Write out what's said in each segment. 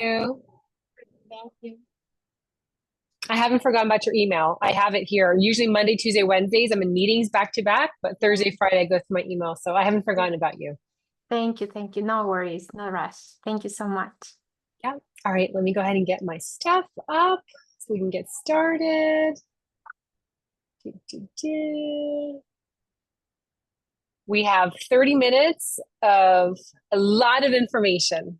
you. Thank you. I haven't forgotten about your email. I have it here. Usually Monday, Tuesday, Wednesdays, I'm in meetings back to back, but Thursday, Friday, I go through my email. So I haven't forgotten about you. Thank you. Thank you. No worries. No rush. Thank you so much. Yeah. All right. Let me go ahead and get my stuff up so we can get started. Do, do, do. We have 30 minutes of a lot of information.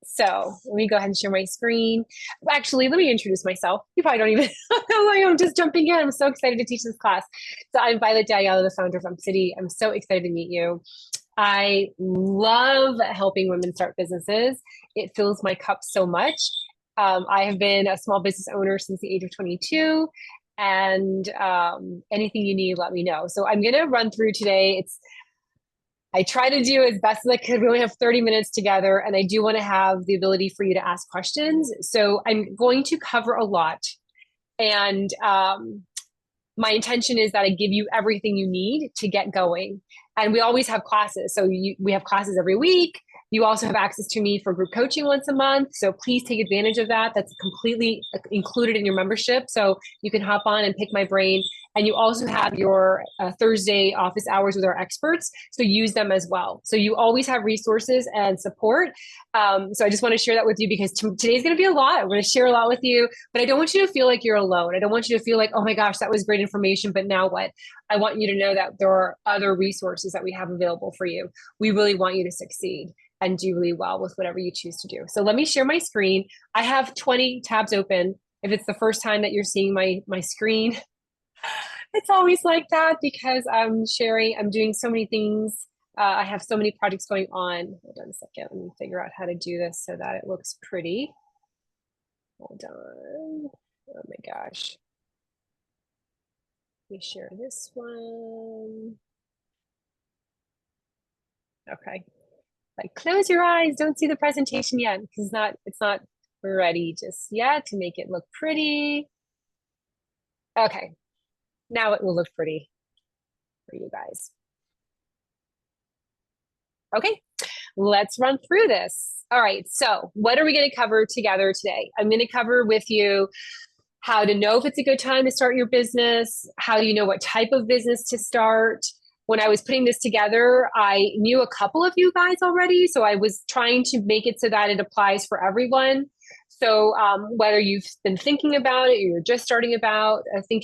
So let me go ahead and share my screen. Actually, let me introduce myself. You probably don't even know I'm just jumping in. I'm so excited to teach this class. So I'm Violet Diallo, the founder of City. I'm so excited to meet you. I love helping women start businesses. It fills my cup so much. I have been a small business owner since the age of 22, and anything you need, let me know. So I'm going to run through today. I try to do as best as I could. We only have 30 minutes together, and I do want to have the ability for you to ask questions. So I'm going to cover a lot. And my intention is that I give you everything you need to get going. And we always have classes. So we have classes every week. You also have access to me for group coaching once a month. So please take advantage of that. That's completely included in your membership. So you can hop on and pick my brain. And you also have your Thursday office hours with our experts. So use them as well. So you always have resources and support. So I just want to share that with you because today's going to be a lot. I'm going to share a lot with you, but I don't want you to feel like you're alone. I don't want you to feel like, oh my gosh, that was great information, but now what? I want you to know that there are other resources that we have available for you. We really want you to succeed and do really well with whatever you choose to do. So let me share my screen. I have 20 tabs open. If it's the first time that you're seeing my screen, it's always like that because I'm doing so many things. I have so many projects going on. Hold on a second. Let me figure out how to do this so that it looks pretty. Hold on. Oh my gosh. Let me share this one. Okay. Like close your eyes. Don't see the presentation yet because it's not ready just yet to make it look pretty. Okay. Now it will look pretty for you guys. Okay, let's run through this. All right, so what are we going to cover together today? I'm going to cover with you how to know if it's a good time to start your business, how do you know what type of business to start. When I was putting this together, I knew a couple of you guys already, so I was trying to make it so that it applies for everyone. So whether you've been thinking about it, or you're just thinking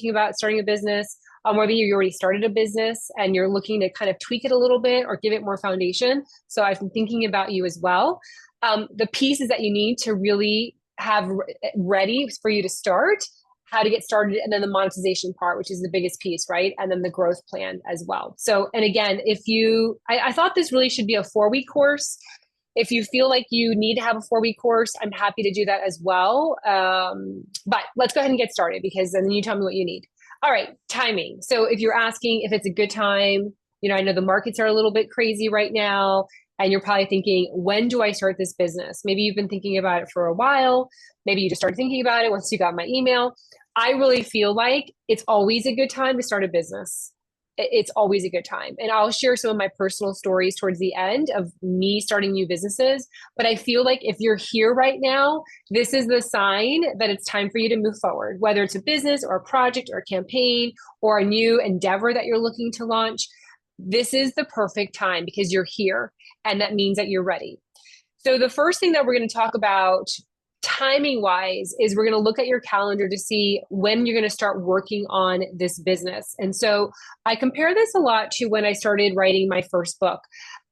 about starting a business, whether you already started a business and you're looking to kind of tweak it a little bit or give it more foundation. So I've been thinking about you as well. The pieces that you need to really have ready for you to start, how to get started, and then the monetization part, which is the biggest piece, right? And then the growth plan as well. So, and again, I thought this really should be a 4-week course. If you feel like you need to have a 4-week course, I'm happy to do that as well. But let's go ahead and get started because then you tell me what you need. All right, timing. So if you're asking if it's a good time, I know the markets are a little bit crazy right now, and you're probably thinking, when do I start this business? Maybe you've been thinking about it for a while. Maybe you just started thinking about it once you got my email. I really feel like it's always a good time to start a business. It's always a good time. And I'll share some of my personal stories towards the end of me starting new businesses. But I feel like if you're here right now, this is the sign that it's time for you to move forward, whether it's a business or a project or a campaign or a new endeavor that you're looking to launch. This is the perfect time because you're here, and that means that you're ready. So the first thing that we're going to talk about timing wise is we're going to look at your calendar to see when you're going to start working on this business. And so I compare this a lot to when I started writing my first book.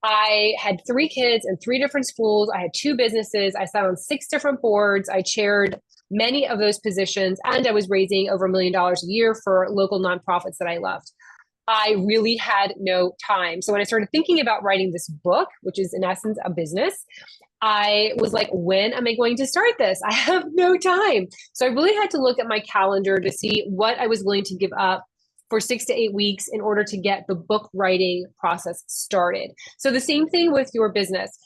I had 3 kids in 3 different schools. I had 2 businesses. I sat on 6 different boards. I chaired many of those positions, and I was raising over $1 million a year for local nonprofits that I loved. I really had no time. So when I started thinking about writing this book, which is in essence a business, I was like, when am I going to start this? I have no time. So I really had to look at my calendar to see what I was willing to give up for 6 to 8 weeks in order to get the book writing process started. So the same thing with your business.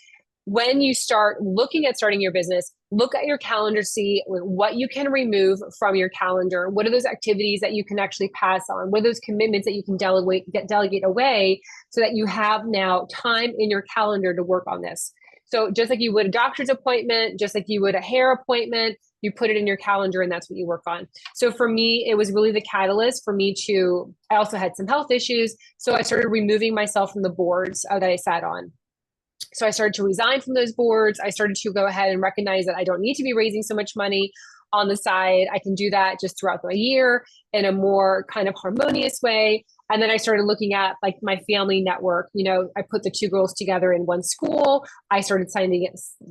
When you start looking at starting your business, look at your calendar, see what you can remove from your calendar. What are those activities that you can actually pass on? What are those commitments that you can delegate away so that you have now time in your calendar to work on this? So just like you would a doctor's appointment, just like you would a hair appointment, you put it in your calendar and that's what you work on. So for me, it was really the catalyst for me to, I also had some health issues. So I started removing myself from the boards that I sat on. So I started to resign from those boards. I started to go ahead and recognize that I don't need to be raising so much money on the side. I can do that just throughout the year in a more kind of harmonious way. And then I started looking at like my family network. You know, I put the two girls together in one school. I started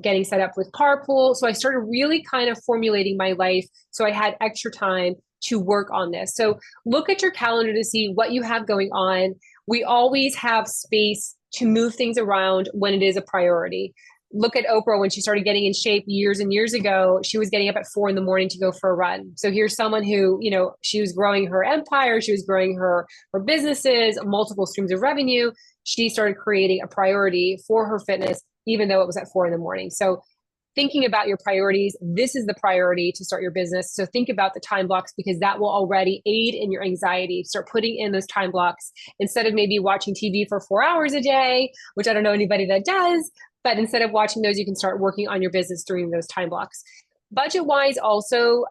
getting set up with carpool. So I started really kind of formulating my life. So I had extra time to work on this. So look at your calendar to see what you have going on. We always have space to move things around when it is a priority. Look at Oprah when she started getting in shape years and years ago. She was getting up at 4 a.m. to go for a run. So here's someone who, you know, she was growing her empire, she was growing her businesses, multiple streams of revenue. She started creating a priority for her fitness, even though it was at 4 a.m. So thinking about your priorities, this is the priority to start your business. So think about the time blocks because that will already aid in your anxiety. Start putting in those time blocks instead of maybe watching TV for 4 hours a day, which I don't know anybody that does. But instead of watching those, you can start working on your business during those time blocks. Budget wise, also,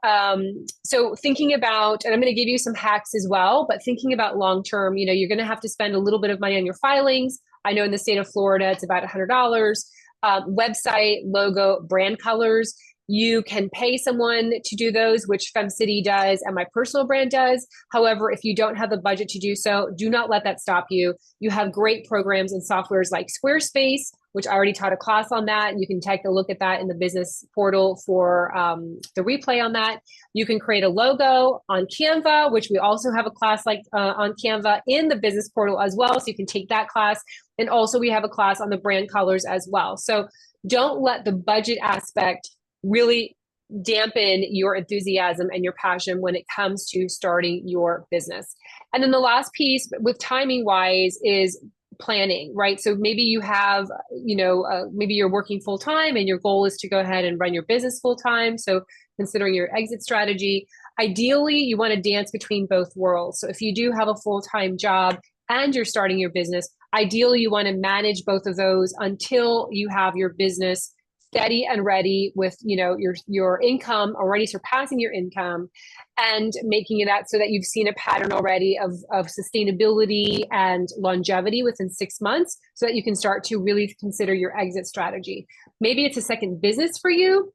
so thinking about, and I'm going to give you some hacks as well, but thinking about long term, you know, you're going to have to spend a little bit of money on your filings. I know in the state of Florida, it's about $100. Website, logo, brand colors. You can pay someone to do those, which FemCity does and my personal brand does. However, if you don't have the budget to do so, do not let that stop you. You have great programs and softwares like Squarespace, which I already taught a class on that. You can take a look at that in the business portal for the replay on that. You can create a logo on Canva, which we also have a class like on Canva in the business portal as well. So you can take that class. And also we have a class on the brand colors as well. So don't let the budget aspect really dampen your enthusiasm and your passion when it comes to starting your business. And then the last piece with timing wise is planning, right? So maybe you have, you know, maybe you're working full time and your goal is to go ahead and run your business full time. So considering your exit strategy, ideally you want to dance between both worlds. So if you do have a full-time job and you're starting your business, ideally you want to manage both of those until you have your business steady and ready with, you know, your income already surpassing your income and making it that so that you've seen a pattern already of sustainability and longevity within 6 months so that you can start to really consider your exit strategy. Maybe it's a second business for you.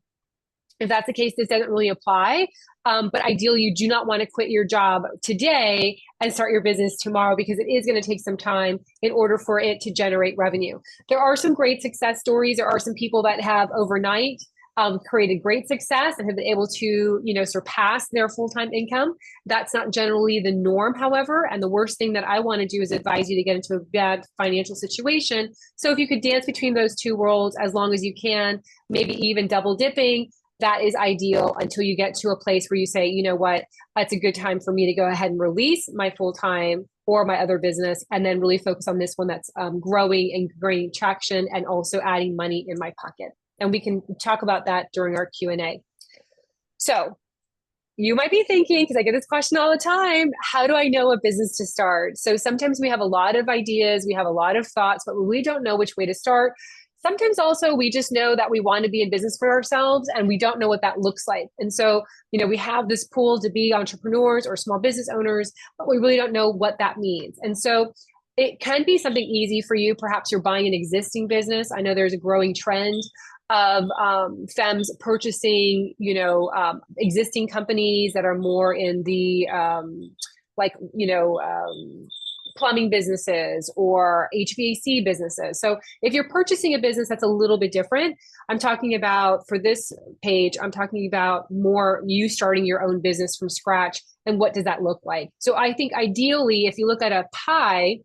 If that's the case, this doesn't really apply. But ideally, you do not want to quit your job today and start your business tomorrow because it is going to take some time in order for it to generate revenue. There are some great success stories. There are some people that have overnight created great success and have been able to, you know, surpass their full-time income. That's not generally the norm, however. And the worst thing that I want to do is advise you to get into a bad financial situation. So if you could dance between those two worlds as long as you can, maybe even double dipping, that is ideal until you get to a place where you say, you know what, it's a good time for me to go ahead and release my full-time or my other business and then really focus on this one that's growing and gaining traction and also adding money in my pocket. And we can talk about that during our Q&A. So you might be thinking, because I get this question all the time, how do I know what business to start? So sometimes we have a lot of ideas, we have a lot of thoughts, but we don't know which way to start. Sometimes also we just know that we want to be in business for ourselves and we don't know what that looks like. And so, you know, we have this pool to be entrepreneurs or small business owners, but we really don't know what that means. And so it can be something easy for you. Perhaps you're buying an existing business. I know there's a growing trend of femmes purchasing, you know, existing companies that are more in the plumbing businesses or HVAC businesses. So if you're purchasing a business, that's a little bit different. I'm talking about, for this page, I'm talking about more you starting your own business from scratch and what does that look like? So I think ideally, if you look at a pie,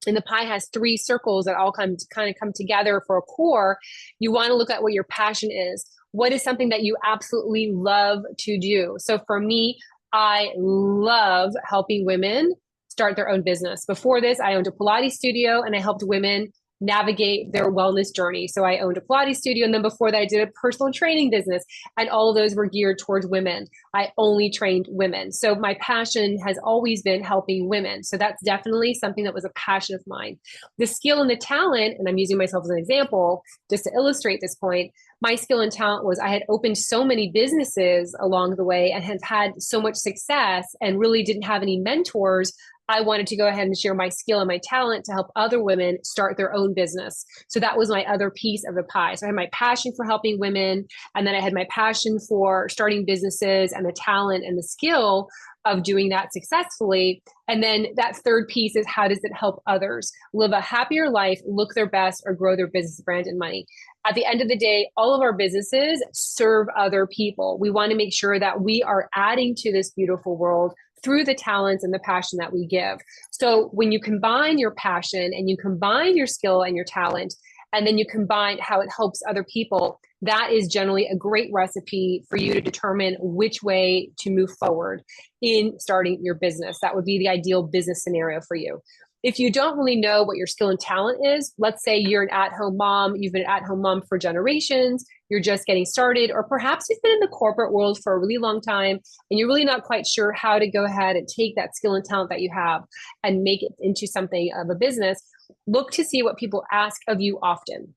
and the pie has 3 circles that all kind of come together for a core, you want to look at what your passion is. What is something that you absolutely love to do? So for me, I love helping women start their own business. Before this, I owned a Pilates studio and I helped women navigate their wellness journey. So I owned a Pilates studio. And then before that, I did a personal training business. And all of those were geared towards women. I only trained women. So my passion has always been helping women. So that's definitely something that was a passion of mine. The skill and the talent, and I'm using myself as an example just to illustrate this point, my skill and talent was I had opened so many businesses along the way and had had so much success and really didn't have any mentors. I wanted to go ahead and share my skill and my talent to help other women start their own business. So that was my other piece of the pie. So I had my passion for helping women, and then I had my passion for starting businesses and the talent and the skill of doing that successfully. And then that third piece is how does it help others live a happier life, look their best, or grow their business brand and money. At the end of the day, all of our businesses serve other people. We want to make sure that we are adding to this beautiful world through the talents and the passion that we give. So when you combine your passion and you combine your skill and your talent, and then you combine how it helps other people, that is generally a great recipe for you to determine which way to move forward in starting your business. That would be the ideal business scenario for you. If you don't really know what your skill and talent is, let's say you're an at-home mom, you've been an at-home mom for generations, you're just getting started, or perhaps you've been in the corporate world for a really long time and you're really not quite sure how to go ahead and take that skill and talent that you have and make it into something of a business, look to see what people ask of you often.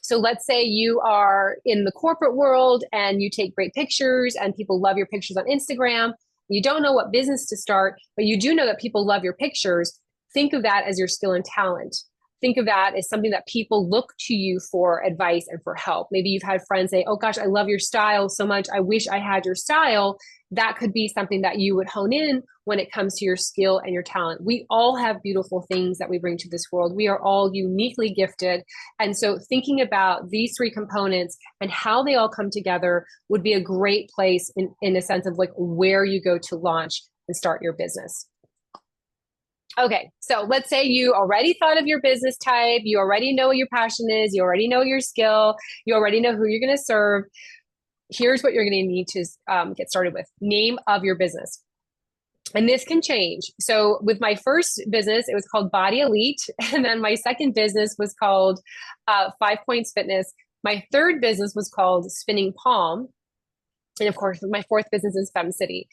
So let's say you are in the corporate world and you take great pictures and people love your pictures on Instagram. You don't know what business to start, but you do know that people love your pictures. Think of that as your skill and talent. Think of that as something that people look to you for advice and for help. Maybe you've had friends say, oh gosh, I love your style so much. I wish I had your style. That could be something that you would hone in when it comes to your skill and your talent. We all have beautiful things that we bring to this world. We are all uniquely gifted. And so thinking about these three components and how they all come together would be a great place in a sense of like where you go to launch and start your business. Okay, so let's say you already thought of your business type, you already know what your passion is, you already know your skill, you already know who you're going to serve. Here's what you're going to need to get started with. Name of your business. And this can change. So with my first business, it was called Body Elite. And then my second business was called 5 Points Fitness. My third business was called Spinning Palm. And of course, my fourth business is FemCity.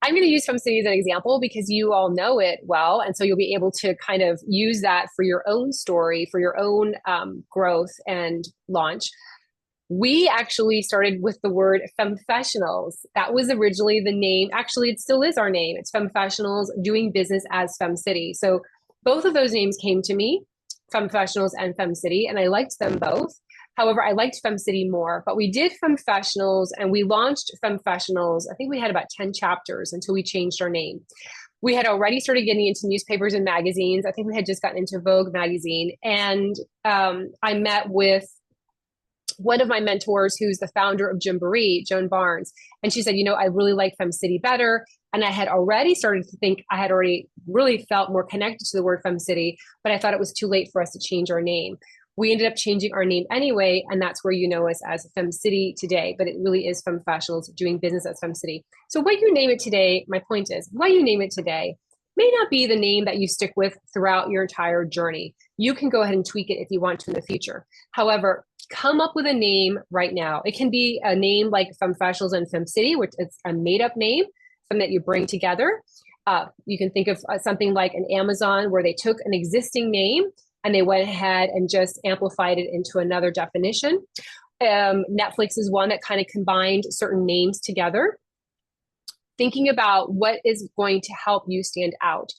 I'm going to use FemCity as an example because you all know it well. And so you'll be able to kind of use that for your own story, for your own growth and launch. We actually started with the word Femfessionals. That was originally the name. Actually, it still is our name. It's Femfessionals doing business as FemCity. So both of those names came to me, Femfessionals and FemCity, and I liked them both. However, I liked FemCity more, but we did Femfessionals and we launched Femfessionals. I think we had about 10 chapters until we changed our name. We had already started getting into newspapers and magazines. I think we had just gotten into Vogue magazine. And I met with one of my mentors, who's the founder of Gymboree, Joan Barnes. And she said, you know, I really like FemCity better. And I had already started to think I had already really felt more connected to the word FemCity, but I thought it was too late for us to change our name. We ended up changing our name anyway, and that's where you know us as FemCity today, but it really is Femfessionals doing business as FemCity. So what you name it today, my point is, what you name it today may not be the name that you stick with throughout your entire journey. You can go ahead and tweak it if you want to in the future. However, come up with a name right now. It can be a name like Femfessionals and FemCity, which is a made-up name, something that you bring together. You can think of something like an Amazon where they took an existing name and they went ahead and just amplified it into another definition. Netflix is one that kind of combined certain names together. Thinking about what is going to help you stand out.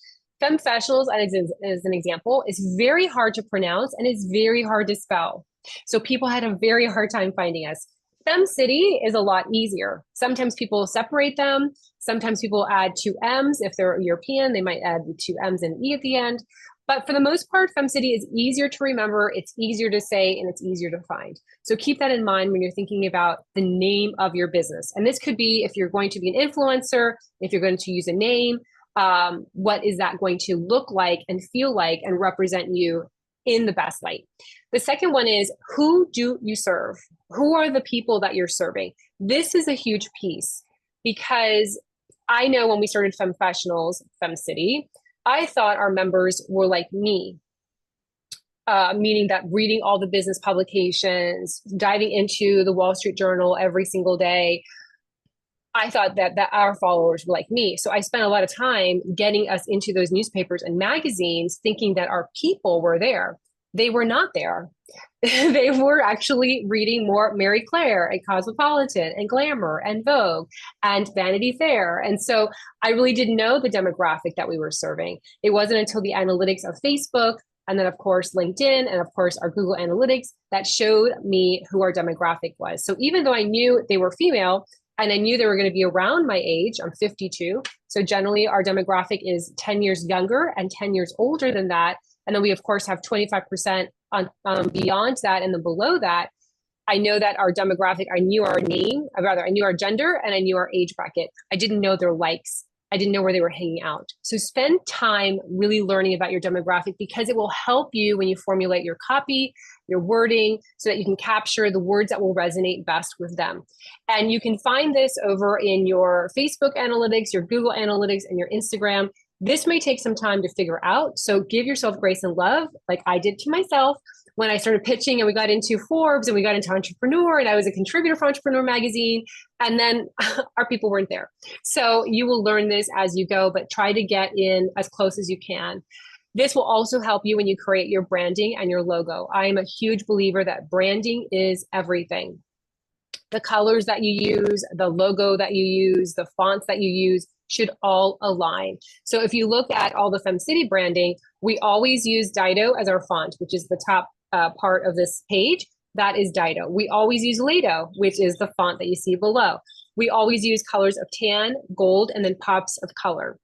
Femfessionals, as an example, is very hard to pronounce and it's very hard to spell. So people had a very hard time finding us. FemCity is a lot easier. Sometimes people separate them. Sometimes people add 2 M's. If they're European, they might add 2 M's and an E at the end. But for the most part, FemCity is easier to remember, it's easier to say, and it's easier to find. So keep that in mind when you're thinking about the name of your business. And this could be if you're going to be an influencer, if you're going to use a name, what is that going to look like and feel like and represent you in the best light. The second one is, who do you serve? Who are the people that you're serving? This is a huge piece because I know when we started Femfessionals, FemCity, I thought our members were like me. meaning that reading all the business publications, diving into the Wall Street Journal every single day. I thought that our followers were like me. So I spent a lot of time getting us into those newspapers and magazines, thinking that our people were there. They were not there. They were actually reading more Mary Claire and Cosmopolitan and Glamour and Vogue and Vanity Fair. And so I really didn't know the demographic that we were serving. It wasn't until the analytics of Facebook and then, of course, LinkedIn and, of course, our Google Analytics that showed me who our demographic was. So even though I knew they were female, and I knew they were going to be around my age. I'm 52. So generally our demographic is 10 years younger and 10 years older than that. And then we, of course, have 25% on beyond that and then below that. I know that our demographic, I knew our name, or rather, I knew our gender and I knew our age bracket. I didn't know their likes. I didn't know where they were hanging out. So spend time really learning about your demographic because it will help you when you formulate your copy, your wording, so that you can capture the words that will resonate best with them. And you can find this over in your Facebook analytics, your Google Analytics, and your Instagram. This may take some time to figure out. So give yourself grace and love, like I did to myself when I started pitching and we got into Forbes and we got into Entrepreneur and I was a contributor for Entrepreneur magazine. And then our people weren't there. So you will learn this as you go, but try to get in as close as you can. This will also help you when you create your branding and your logo. I am a huge believer that branding is everything. The colors that you use, the logo that you use, the fonts that you use should all align. So if you look at all the FemCity branding, we always use Dido as our font, which is the top part of this page. That is Dido. We always use Lato, which is the font that you see below. We always use colors of tan, gold, and then pops of color.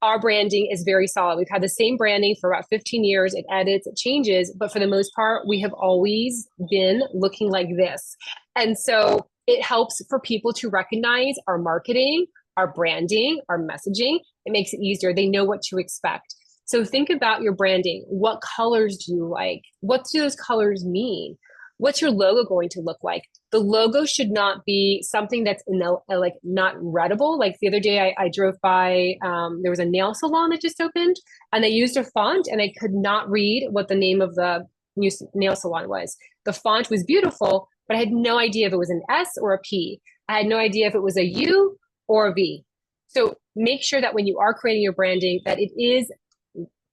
Our branding is very solid. We've had the same branding for about 15 years. It edits, it changes, but for the most part, we have always been looking like this. And so it helps for people to recognize our marketing, our branding, our messaging. It makes it easier. They know what to expect. So think about your branding. What colors do you like? What do those colors mean? What's your logo going to look like? The logo should not be something that's like not readable. Like the other day I drove by, there was a nail salon that just opened and they used a font and I could not read what the name of the new nail salon was. The font was beautiful, but I had no idea if it was an S or a P. I had no idea if it was a U or a V. So make sure that when you are creating your branding, that it is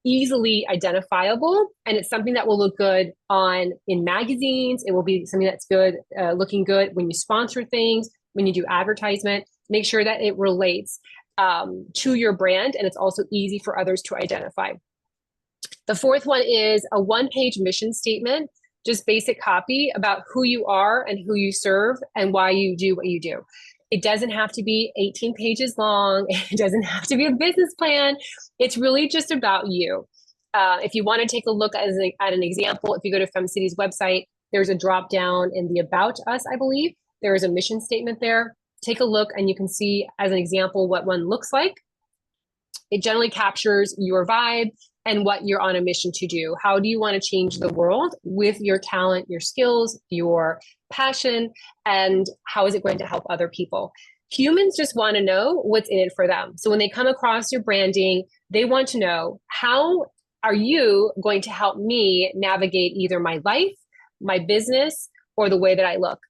easily identifiable and it's something that will look good in magazines. It will be something that's good, looking good when you sponsor things, when you do advertisement. Make sure that it relates to your brand and it's also easy for others to identify. The fourth one is a one-page mission statement, just basic copy about who you are and who you serve and why you do what you do. It doesn't have to be 18 pages long. It doesn't have to be a business plan. It's really just about you. If you want to take a look at an example, if you go to FemCity's website, there's a drop down in the About Us, I believe. There is a mission statement there. Take a look and you can see as an example what one looks like. It generally captures your vibe and what you're on a mission to do. How do you want to change the world with your talent, your skills, your passion, and how is it going to help other people? Humans just want to know what's in it for them. So when they come across your branding, they want to know, how are you going to help me navigate either my life, my business, or the way that I look?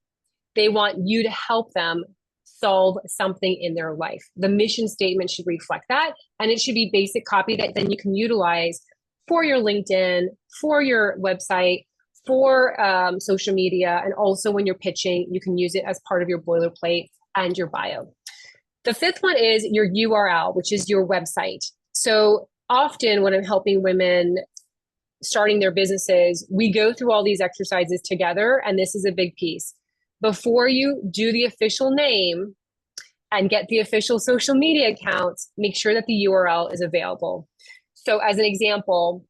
They want you to help them solve something in their life. The mission statement should reflect that, and it should be basic copy that then you can utilize for your LinkedIn, for your website, for social media, and also when you're pitching, you can use it as part of your boilerplate and your bio. The fifth one is your URL, which is your website. So often when I'm helping women starting their businesses, we go through all these exercises together, and this is a big piece. Before you do the official name and get the official social media accounts, make sure that the URL is available. So as an example,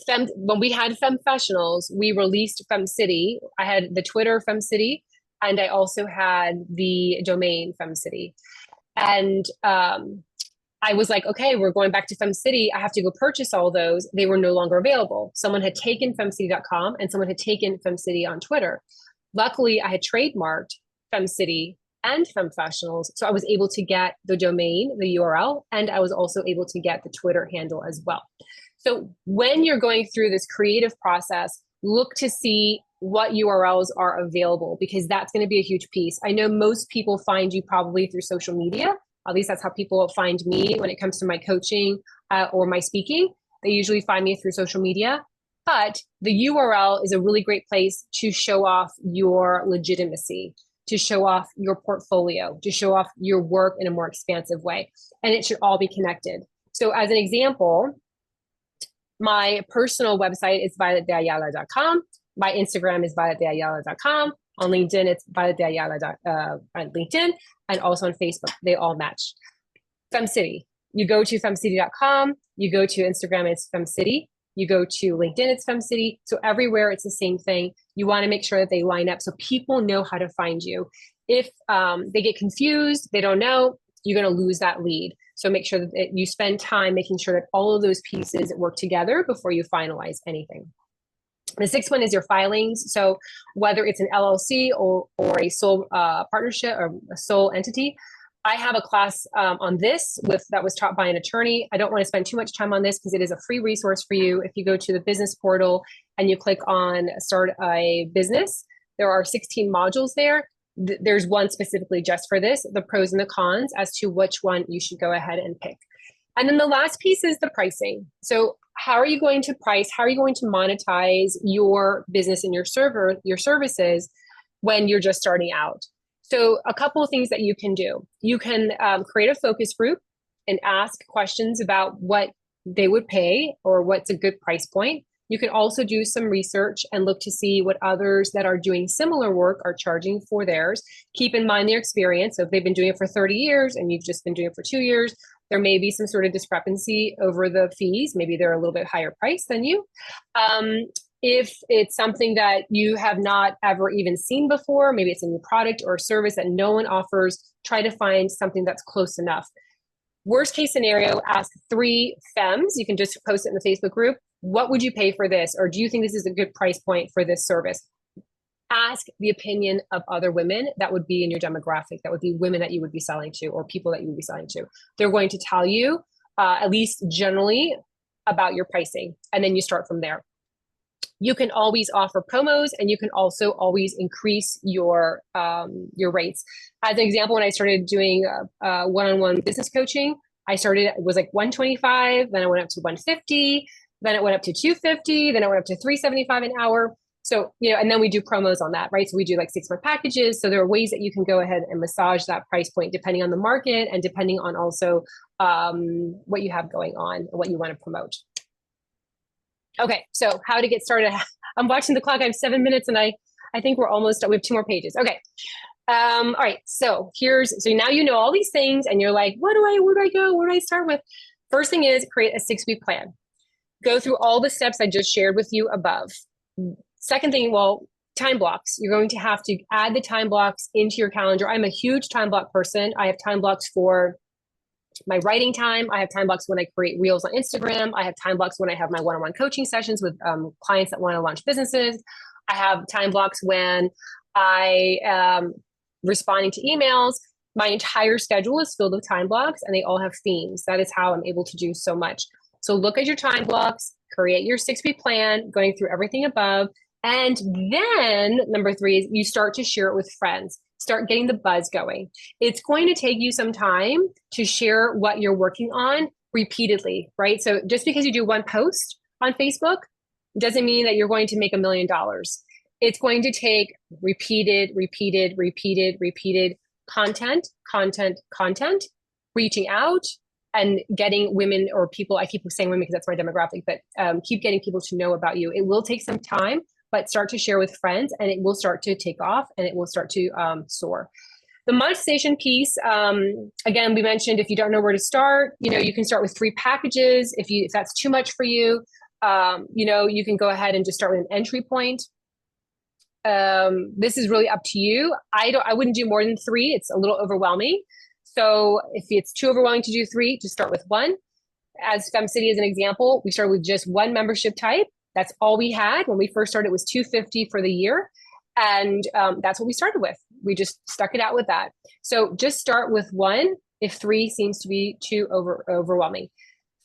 when we had Femfessionals, we released FemCity. I had the Twitter FemCity, and I also had the domain FemCity. And I was like, okay, we're going back to FemCity. I have to go purchase all those. They were no longer available. Someone had taken femcity.com and someone had taken FemCity on Twitter. Luckily, I had trademarked FemCity and Femfessionals, so I was able to get the domain, the URL, and I was also able to get the Twitter handle as well. So when you're going through this creative process, look to see what URLs are available, because that's going to be a huge piece. I know most people find you probably through social media. At least that's how people find me when it comes to my coaching or my speaking. They usually find me through social media. But the URL is a really great place to show off your legitimacy, to show off your portfolio, to show off your work in a more expansive way. And it should all be connected. So as an example, my personal website is violetdeayala.com. My Instagram is violetdeayala.com. On LinkedIn, it's violetdeayala on LinkedIn, and also on Facebook. They all match. FemCity. You go to femcity.com. You go to Instagram, it's FemCity. You go to LinkedIn, it's FemCity. So everywhere, it's the same thing. You want to make sure that they line up so people know how to find you. If they get confused, they don't know, you're going to lose that lead. So make sure that you spend time making sure that all of those pieces work together before you finalize anything. The sixth one is your filings. So whether it's an LLC or a sole partnership or a sole entity, I have a class on this that was taught by an attorney. I don't want to spend too much time on this because it is a free resource for you. If you go to the business portal and you click on start a business, there are 16 modules there. There's one specifically just for this, the pros and the cons as to which one you should go ahead and pick. And then the last piece is the pricing. So how are you going to price? How are you going to monetize your business and your services when you're just starting out? So a couple of things that you can do. You can create a focus group and ask questions about what they would pay or what's a good price point. You can also do some research and look to see what others that are doing similar work are charging for theirs. Keep in mind their experience. So if they've been doing it for 30 years and you've just been doing it for 2 years, there may be some sort of discrepancy over the fees. Maybe they're a little bit higher price than you. If it's something that you have not ever even seen before, maybe it's a new product or a service that no one offers, try to find something that's close enough. Worst case scenario, ask 3 femmes. You can just post it in the Facebook group. What would you pay for this? Or do you think this is a good price point for this service? Ask the opinion of other women that would be in your demographic, that would be women that you would be selling to or people that you would be selling to. They're going to tell you, at least generally, about your pricing. And then you start from there. You can always offer promos, and you can also always increase your rates. As an example, when I started doing one-on-one business coaching, it was like $125, then I went up to $150, then it went up to $250, then it went up to $375 an hour. So, and then we do promos on that, right? So we do like 6-month packages. So there are ways that you can go ahead and massage that price point depending on the market and depending on also what you have going on and what you want to promote. Okay, so how to get started. I'm watching the clock. I have 7 minutes and I think we're almost done. We have 2 more pages. Okay. All right. So now you know all these things and you're like, where do I go? Where do I start with? First thing is create a 6-week plan. Go through all the steps I just shared with you above. Second thing, time blocks. You're going to have to add the time blocks into your calendar. I'm a huge time block person. I have time blocks for my writing time. I have time blocks when I create reels on Instagram. I have time blocks when I have my one-on-one coaching sessions with clients that want to launch businesses. I have time blocks when I am responding to emails. My entire schedule is filled with time blocks and they all have themes. That is how I'm able to do so much. So look at your time blocks, create your 6-week plan, going through everything above. And then number 3 is you start to share it with friends. Start getting the buzz going. It's going to take you some time to share what you're working on repeatedly, right? So just because you do one post on Facebook doesn't mean that you're going to make $1 million. It's going to take repeated content, reaching out and getting women or people. I keep saying women because that's my demographic, but keep getting people to know about you. It will take some time, but start to share with friends and it will start to take off and it will start to soar. The monetization piece, again, we mentioned if you don't know where to start, you can start with 3 packages. If that's too much for you, you can go ahead and just start with an entry point. This is really up to you. I wouldn't do more than 3. It's a little overwhelming. So if it's too overwhelming to do 3, just start with 1. As FemCity as an example, we started with just 1 membership type. That's all we had. When we first started, it was $250 for the year. And that's what we started with. We just stuck it out with that. So just start with 1 if 3 seems to be too overwhelming.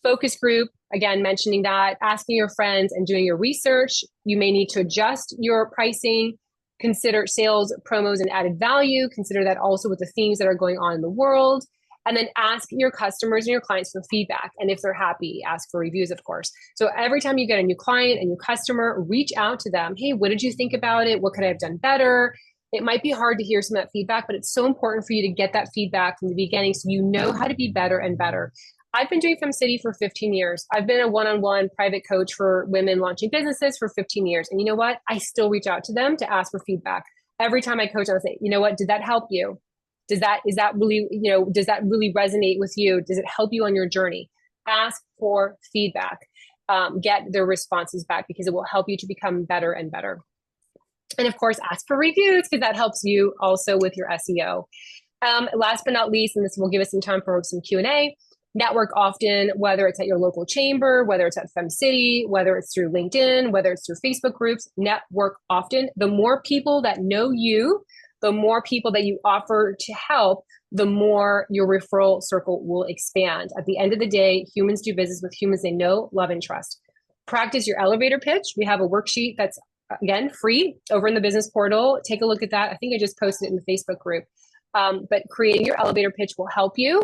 Focus group, again, mentioning that, asking your friends and doing your research. You may need to adjust your pricing, consider sales, promos, and added value. Consider that also with the themes that are going on in the world. And then ask your customers and your clients for feedback. And if they're happy, ask for reviews, of course. So every time you get a new client, a new customer, reach out to them. Hey, what did you think about it? What could I have done better? It might be hard to hear some of that feedback, but it's so important for you to get that feedback from the beginning so you know how to be better and better. I've been doing FemCity for 15 years. I've been a one-on-one private coach for women launching businesses for 15 years. And you know what? I still reach out to them to ask for feedback. Every time I coach, I'll say, you know what? Did that help you? Is that really, does that really resonate with you? Does it help you on your journey? Ask for feedback. Get their responses back because it will help you to become better and better. And of course, ask for reviews because that helps you also with your SEO. Last but not least, and this will give us some time for some Q&A, network often, whether it's at your local chamber, whether it's at FemCity, whether it's through LinkedIn, whether it's through Facebook groups, network often. The more people that know you, the more people that you offer to help, the more your referral circle will expand. At the end of the day, humans do business with humans they know, love, and trust. Practice your elevator pitch. We have a worksheet that's, again, free over in the business portal. Take a look at that. I think I just posted it in the Facebook group. But creating your elevator pitch will help you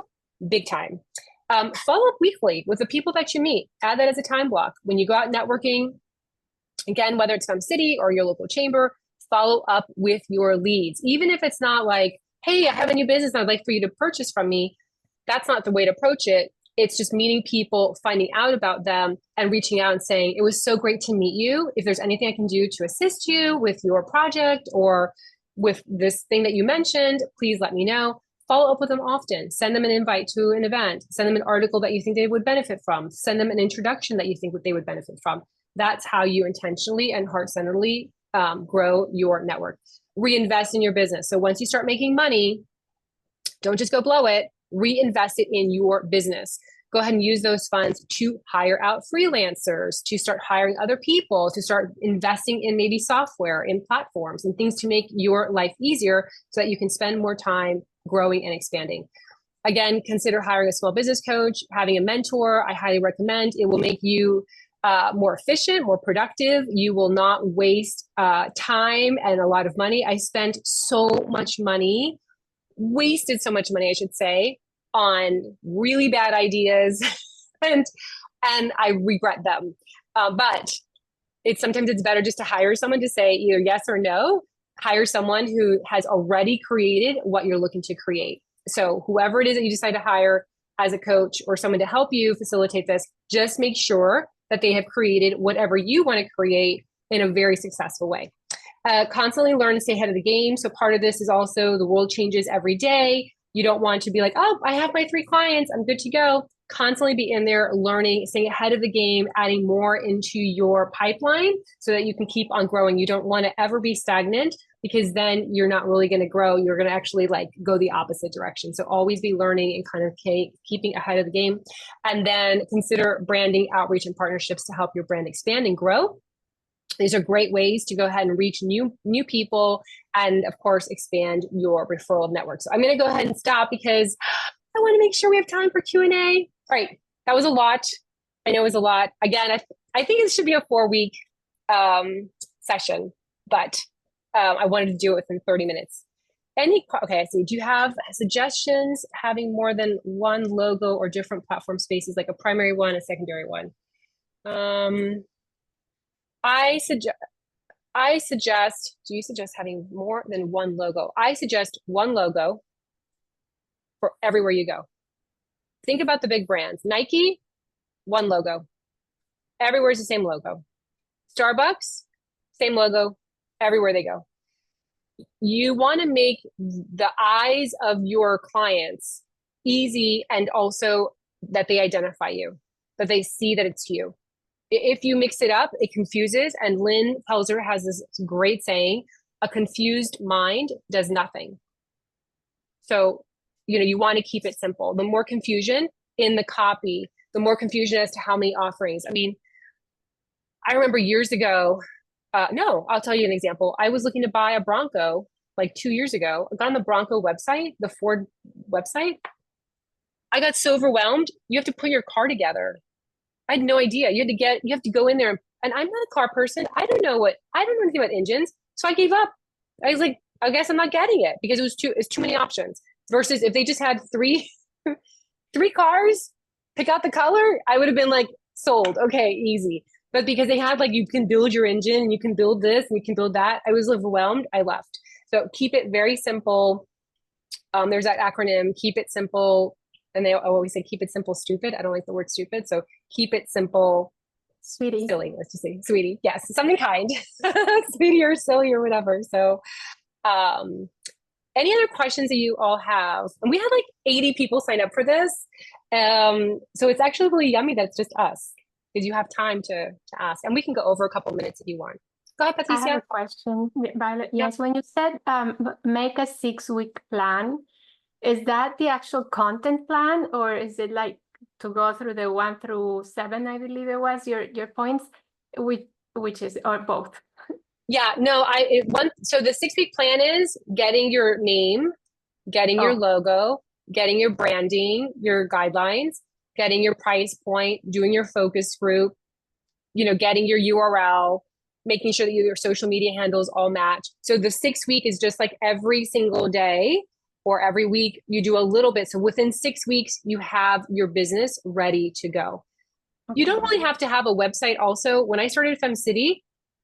big time. Follow up weekly with the people that you meet. Add that as a time block. When you go out networking, again, whether it's FemCity or your local chamber, follow up with your leads. Even if it's not like, hey, I have a new business and I'd like for you to purchase from me. That's not the way to approach it. It's just meeting people, finding out about them, and reaching out and saying, it was so great to meet you. If there's anything I can do to assist you with your project or with this thing that you mentioned, please let me know. Follow up with them often. Send them an invite to an event. Send them an article that you think they would benefit from. Send them an introduction that you think they would benefit from. That's how you intentionally and heart-centeredly grow your network. Reinvest in your business. So once you start making money, don't just go blow it. Reinvest it in your business. Go ahead and use those funds to hire out freelancers, to start hiring other people, to start investing in maybe software, in platforms, and things to make your life easier so that you can spend more time growing and expanding. Again, consider hiring a small business coach, having a mentor. I highly recommend. It will make you more efficient, more productive. You will not waste time and a lot of money. I spent so much money, wasted so much money, I should say, on really bad ideas, and I regret them. But sometimes it's better just to hire someone to say either yes or no. Hire someone who has already created what you're looking to create. So whoever it is that you decide to hire as a coach or someone to help you facilitate this, just make sure that they have created whatever you want to create in a very successful way. Constantly learn and stay ahead of the game. So part of this is also the world changes every day. You don't want to be like, oh, I have my 3 clients, I'm good to go. Constantly be in there learning, staying ahead of the game, adding more into your pipeline so that you can keep on growing. You don't want to ever be stagnant because then you're not really going to grow. You're going to actually go the opposite direction. So always be learning and kind of keeping ahead of the game. And then consider branding, outreach, and partnerships to help your brand expand and grow. These are great ways to go ahead and reach new people and, of course, expand your referral network. So I'm going to go ahead and stop because I want to make sure we have time for Q&A. All right, that was a lot. I know it was a lot. Again, I think it should be a 4-week session, but I wanted to do it within 30 minutes. Okay, I see. Do you have suggestions having more than one logo or different platform spaces, like a primary one, a secondary one? I suggest, do you suggest having more than one logo? I suggest one logo for everywhere you go. Think about the big brands. Nike, one logo. Everywhere is the same logo. Starbucks, same logo, everywhere they go. You want to make the eyes of your clients easy and also that they identify you, that they see that it's you. If you mix it up, it confuses. And Lynn Pelzer has this great saying, a confused mind does nothing. So, you want to keep it simple. The more confusion in the copy, the more confusion as to how many offerings. I mean, I remember years ago, I'll tell you an example. I was looking to buy a Bronco like 2 years ago. I got on the Bronco website, the Ford website. I got so overwhelmed. You have to put your car together. I had no idea. You have to go in there, and I'm not a car person. I don't know anything about engines. So I gave up. I was like, I guess I'm not getting it because it's too many options. Versus if they just had three cars, pick out the color, I would have been like sold. Okay, easy. But because they had like you can build your engine and you can build this and you can build that, I was overwhelmed. I left. So keep it very simple. There's that acronym, keep it simple. And they always say keep it simple, stupid. I don't like the word stupid. So keep it simple, Sweetie. silly, let's just say sweetie. Yes, something kind. Sweetie or silly or whatever. So any other questions that you all have? And we had like 80 people sign up for this. So it's actually really yummy that it's just us because you have time to ask. And we can go over a couple minutes if you want. Go ahead, I have Patricia. a question, Violet. Yes, when you said make a 6-week plan, is that the actual content plan, or is it like to go through the 1 through 7, I believe it was your points, which is, or both? Yeah, no, so the 6-week plan is getting your name, getting your logo, getting your branding, your guidelines, getting your price point, doing your focus group, getting your URL, making sure that your social media handles all match. So the 6-week is just like every single day or every week you do a little bit. So within 6 weeks, you have your business ready to go. Okay. You don't really have to have a website also. When I started FemCity,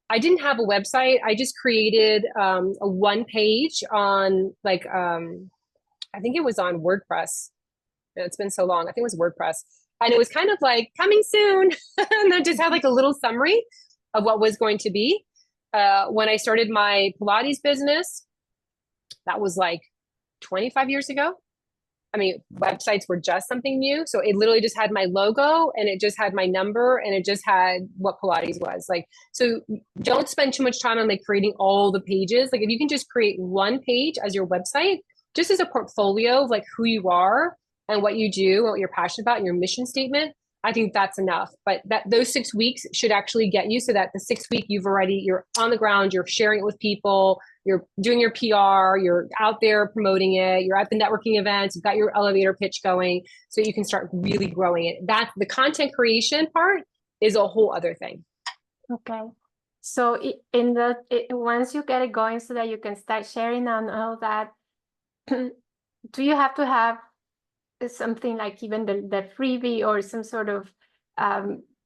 I didn't have a website. I just created a one page on like, I think it was on WordPress. It's been so long. I think it was WordPress. And it was kind of like coming soon. And then just had like a little summary of what was going to be. When I started my Pilates business, that was like 25 years ago. I mean, websites were just something new. So it literally just had my logo and it just had my number and it just had what Pilates was like. So don't spend too much time on like creating all the pages. Like if you can just create one page as your website, just as a portfolio of like who you are and what you do, and what you're passionate about and your mission statement, I think that's enough. But those 6 weeks should actually get you so that the 6th week you're on the ground, you're sharing it with people, you're doing your PR, you're out there promoting it, you're at the networking events, you've got your elevator pitch going so you can start really growing it. That the content creation part is a whole other thing. Okay. So once you get it going so that you can start sharing on all that, do you have to have something like even the freebie or some sort of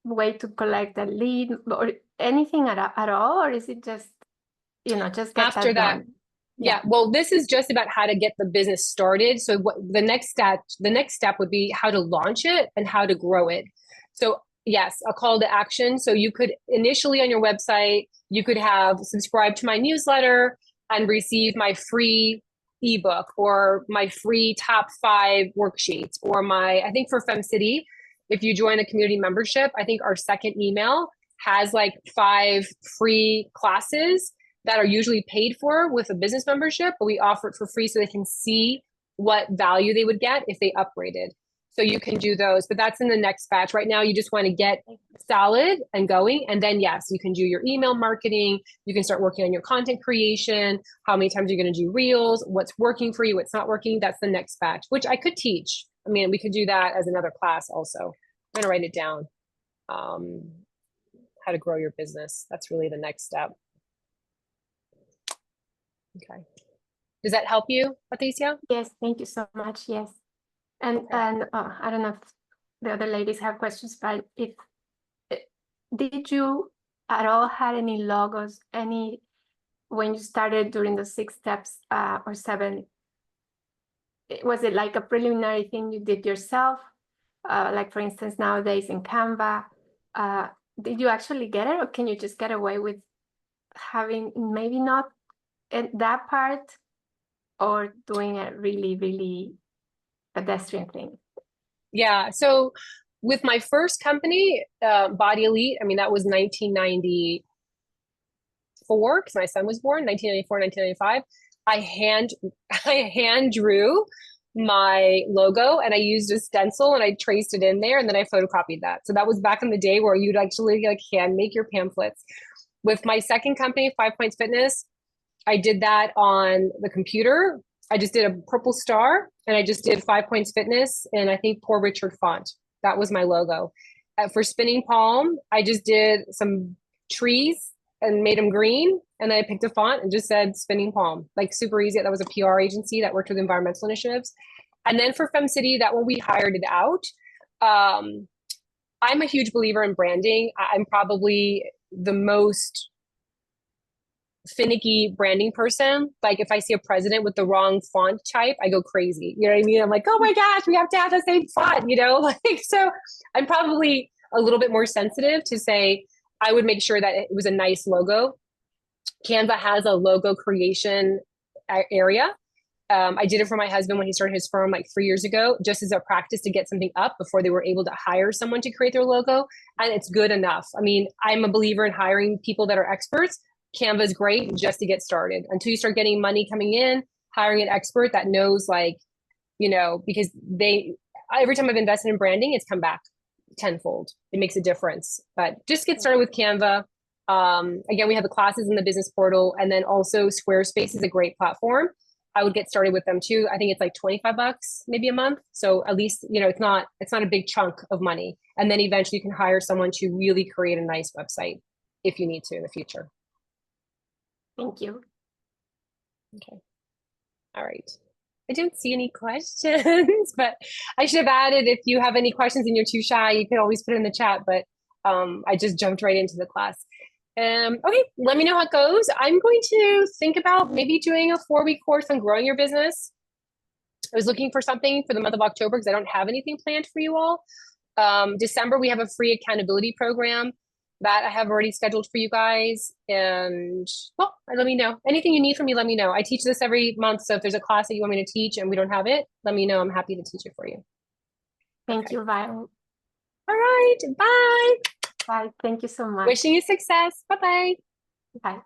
way to collect a lead or anything at all? Or is it just, just get after that done? Yeah. Well, this is just about how to get the business started. So what the next step would be how to launch it and how to grow it. So yes, a call to action. So you could initially on your website, you could have subscribe to my newsletter and receive my free ebook or my free top 5 worksheets or I think for FemCity, if you join a community membership, I think our second email has like 5 free classes that are usually paid for with a business membership, but we offer it for free so they can see what value they would get if they upgraded. So you can do those, but that's in the next batch. Right now, you just want to get solid and going. And then, yes, you can do your email marketing. You can start working on your content creation, how many times you're going to do reels, what's working for you, what's not working. That's the next batch, which I could teach. I mean, we could do that as another class also. I'm going to write it down. How to grow your business. That's really the next step. Okay. Does that help you, Patricia? Yes, thank you so much. Yes. And I don't know if the other ladies have questions, but did you at all had any logos, when you started during the 6 steps or 7? Was it like a preliminary thing you did yourself? Like for instance, nowadays in Canva, did you actually get it, or can you just get away with having maybe not that part, or doing a really, really pedestrian thing? Yeah. So with my first company, Body Elite, I mean, that was 1994 because my son was born, 1994, 1995. I hand drew my logo and I used a stencil and I traced it in there and then I photocopied that. So that was back in the day where you'd actually like hand make your pamphlets. With my second company, 5 Points Fitness, I did that on the computer. I just did a purple star and I just did 5 Points Fitness and I think Poor Richard font. That was my logo. For spinning palm, I just did some trees and made them green. And then I picked a font and just said spinning palm, like super easy. That was a PR agency that worked with environmental initiatives. And then for FemCity, that one we hired it out. I'm a huge believer in branding. I'm probably the most finicky branding person. Like if I see a president with the wrong font type, I go crazy. You know what I mean? I'm like, oh my gosh, we have to have the same font, you know? Like, so I'm probably a little bit more sensitive to say, I would make sure that it was a nice logo. Canva has a logo creation area. I did it for my husband when he started his firm like 3 years ago, just as a practice to get something up before they were able to hire someone to create their logo. And it's good enough. I mean, I'm a believer in hiring people that are experts. Canva is great just to get started. Until you start getting money coming in, hiring an expert that knows, like, you know, because every time I've invested in branding, it's come back tenfold. It makes a difference. But just get started with Canva. Again, we have the classes in the business portal, and then also Squarespace is a great platform. I would get started with them too. I think it's like $25 maybe a month. So at least, you know, it's not a big chunk of money. And then eventually you can hire someone to really create a nice website if you need to in the future. Thank you. Okay. All right. I don't see any questions, but I should have added, if you have any questions and you're too shy, you can always put it in the chat, but I just jumped right into the class. Okay, let me know how it goes. I'm going to think about maybe doing a 4-week course on growing your business. I was looking for something for the month of October because I don't have anything planned for you all. December, we have a free accountability program that I have already scheduled for you guys. And well, let me know. Anything you need from me, let me know. I teach this every month. So if there's a class that you want me to teach and we don't have it, let me know. I'm happy to teach it for you. Thank you, Violet. All right, bye. Bye. Thank you so much. Wishing you success. Bye-bye. Bye.